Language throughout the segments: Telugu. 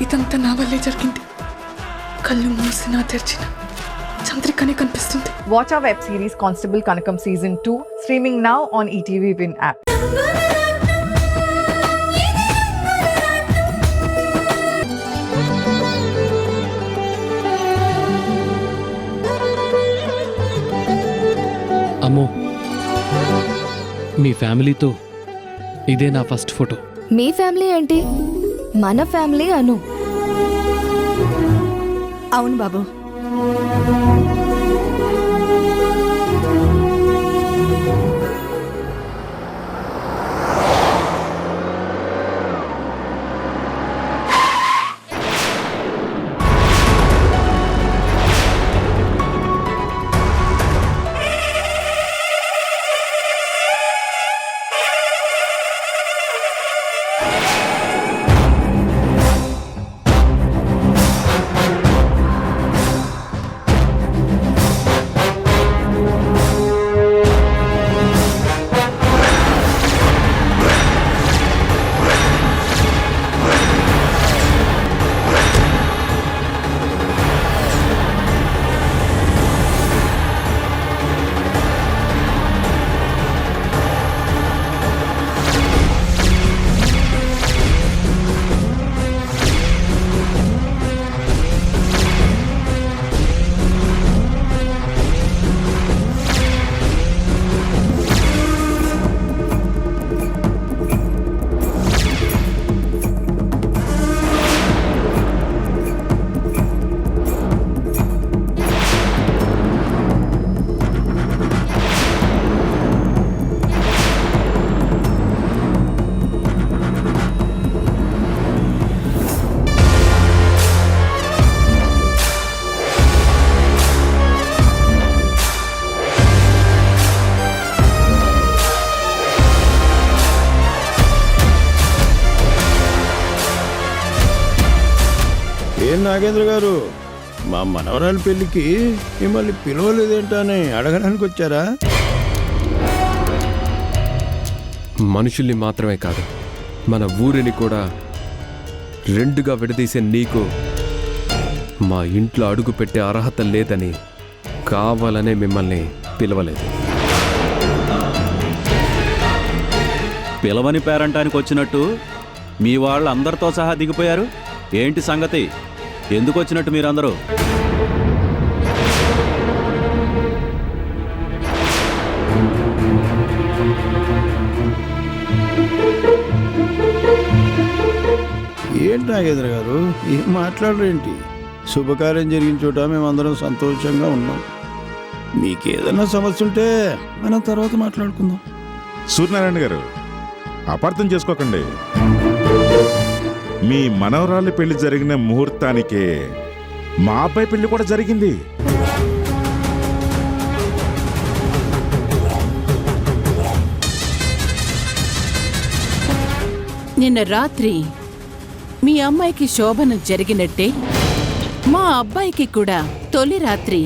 ఇదంతా నా వల్లే జరిగింది. కళ్ళు మూసినా తెరిచిన చంద్రికనే కనిపిస్తుంది. Watch our web series Constable Kanakam Season 2 streaming now on ETV Win app. అమ్మో, మీ ఫ్యామిలీతో ఇదే నా ఫస్ట్ ఫోటో. మీ ఫ్యామిలీ ఏంటి, మన ఫ్యామిలీ అను. అవును బాబు. నాగేంద్ర గారు, మా మనవరాలి పెళ్లికి మిమ్మల్ని పిలవలేదేంటని అడగడానికి వచ్చారా? మనుషుల్ని మాత్రమే కాదు, మన ఊరిని కూడా రెండుగా విడదీసే నీకు మా ఇంట్లో అడుగు పెట్టే అర్హత లేదని కావాలనే మిమ్మల్ని పిలవలేదు. పిలవని పేరంటానికి వచ్చినట్టు మీ వాళ్ళు అందరితో సహా దిగిపోయారు. ఏంటి సంగతి? ఎందుకు వచ్చినట్టు మీరందరూ? ఏంటి నాగేంద్ర గారు, ఏం మాట్లాడరేంటి? శుభకార్యం జరిగిన చోట మేమందరం సంతోషంగా ఉన్నాం. మీకేదన్నా సమస్య ఉంటే మనం తర్వాత మాట్లాడుకుందాం. సూర్యనారాయణ గారు, అపార్థం చేసుకోకండి. మీ మనవరాలి పెళ్లి జరిగిన ముహూర్తానికే మా అబ్బాయి పెళ్లి కూడా జరిగింది. నిన్న రాత్రి మీ అమ్మాయికి శోభనం జరిగినట్టే మా అబ్బాయికి కూడా తొలి రాత్రి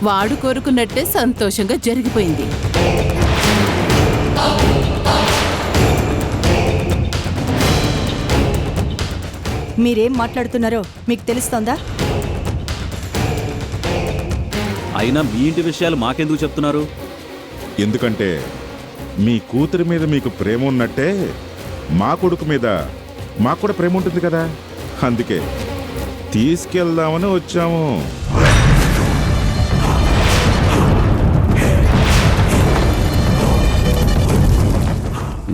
వాడు కోరుకున్నట్టే సంతోషంగా జరిగిపోయింది. మీరేం మాట్లాడుతున్నారో మీకు తెలుస్తోందా? అయినా మీ ఇంటి విషయాలు మాకెందుకు చెప్తున్నారు? ఎందుకంటే మీ కూతురి మీద మీకు ప్రేమ ఉన్నట్టే మా కొడుకు మీద మాకు కూడా ప్రేమ ఉంటుంది కదా, అందుకే తీసుకెళ్దామని వచ్చాము.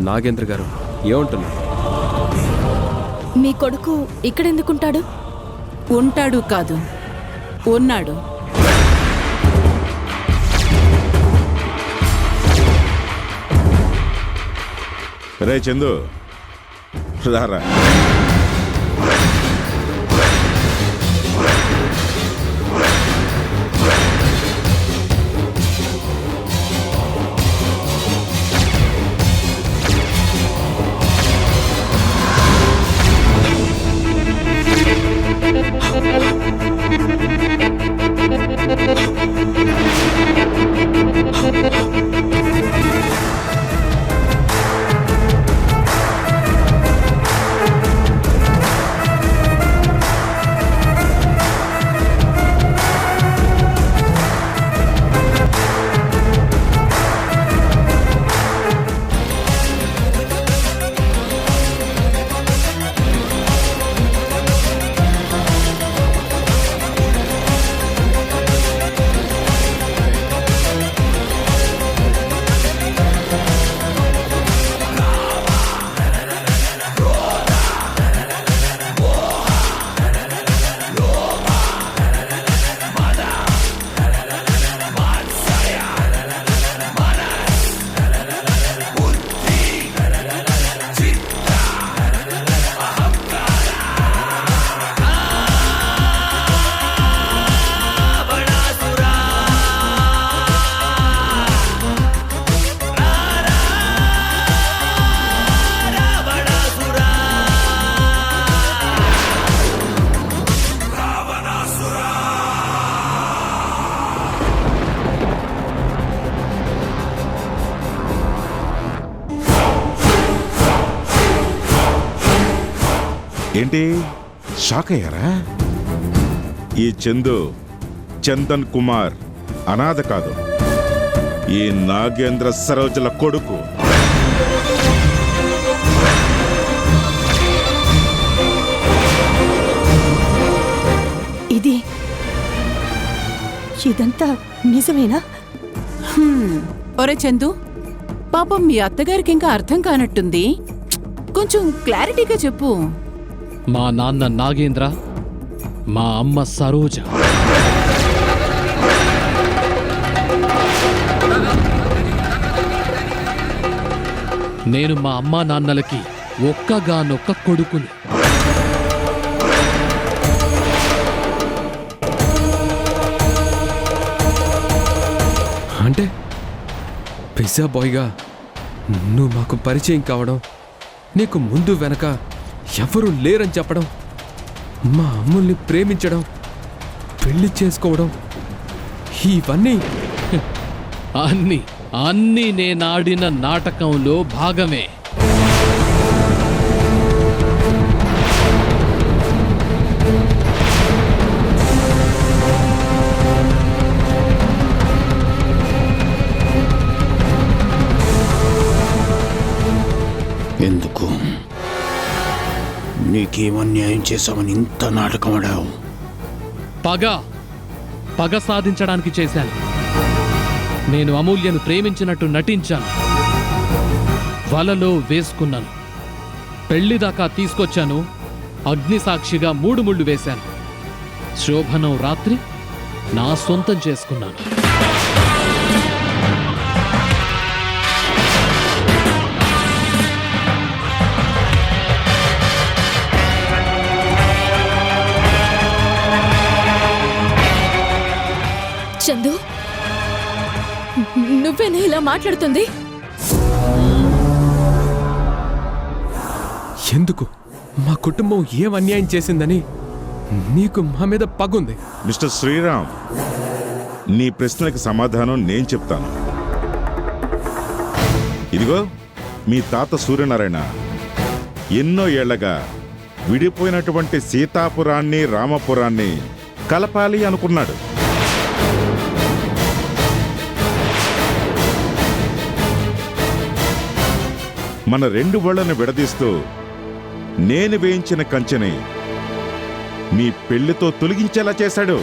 నాగేంద్ర గారు ఏమంటున్నారు? మీ కొడుకు ఇక్కడెందుకుంటాడు? ఉంటాడు కాదు, ఉన్నాడు. రే చందు, రారా. ఏంటి షాక్ అయ్యారా? ఈ చందు చందన్ కుమార్ అనాథ కాదు, ఈ నాగేంద్ర సరోజల కొడుకు. ఇదంతా నిజమేనా? ఒరే చందు, పాపం మీ అత్తగారికి ఇంకా అర్థం కానట్టుంది. కొంచెం క్లారిటీగా చెప్పు. మా నాన్న నాగేంద్ర, మా అమ్మ సరోజ. నేను మా అమ్మా నాన్నలకి ఒక్కగానొక్క కొడుకుని. అంటే పిజ్జా బాయ్గా నువ్వు మాకు పరిచయం కావడం, నీకు ముందు వెనక ఎవరూ లేరని చెప్పడం, మా అమ్ముల్ని ప్రేమించడం, పెళ్లి చేసుకోవడం, ఇవన్నీ అన్నీ అన్నీ నేనాడిన నాటకంలో భాగమే. ఎందుకు? నీకేమన్యాయం చేశామని ఇంత నాటకం ఆడావు? పగ సాధించడానికి చేశాను. నేను అమూల్యను ప్రేమించినట్టు నటించాను, వలలో వేసుకున్నాను, పెళ్లిదాకా తీసుకొచ్చాను, అగ్నిసాక్షిగా 3 ముళ్ళు వేశాను. శోభనం రాత్రి నా సొంతం చేసుకున్నాను. చందు, నువ్వేనా ఇలా మాట్లాడుతుంది? ఎందుకు? మా కుటుంబం ఏం అన్యాయం చేసిందని నీకు మా మీద పగుంది? మిస్టర్ శ్రీరామ్, నీ ప్రశ్నలకు సమాధానం నేను చెప్తాను. ఇదిగో మీ తాత సూర్యనారాయణ ఎన్నో ఏళ్లగా విడిపోయినటువంటి సీతాపురాన్ని రామపురాన్ని కలపాలి అనుకున్నాడు. మన 2 ఊళ్ళను విడదీస్తూ నేను వేయించిన కంచెని మీ పెళ్లితో తొలగించేలా చేశాడు.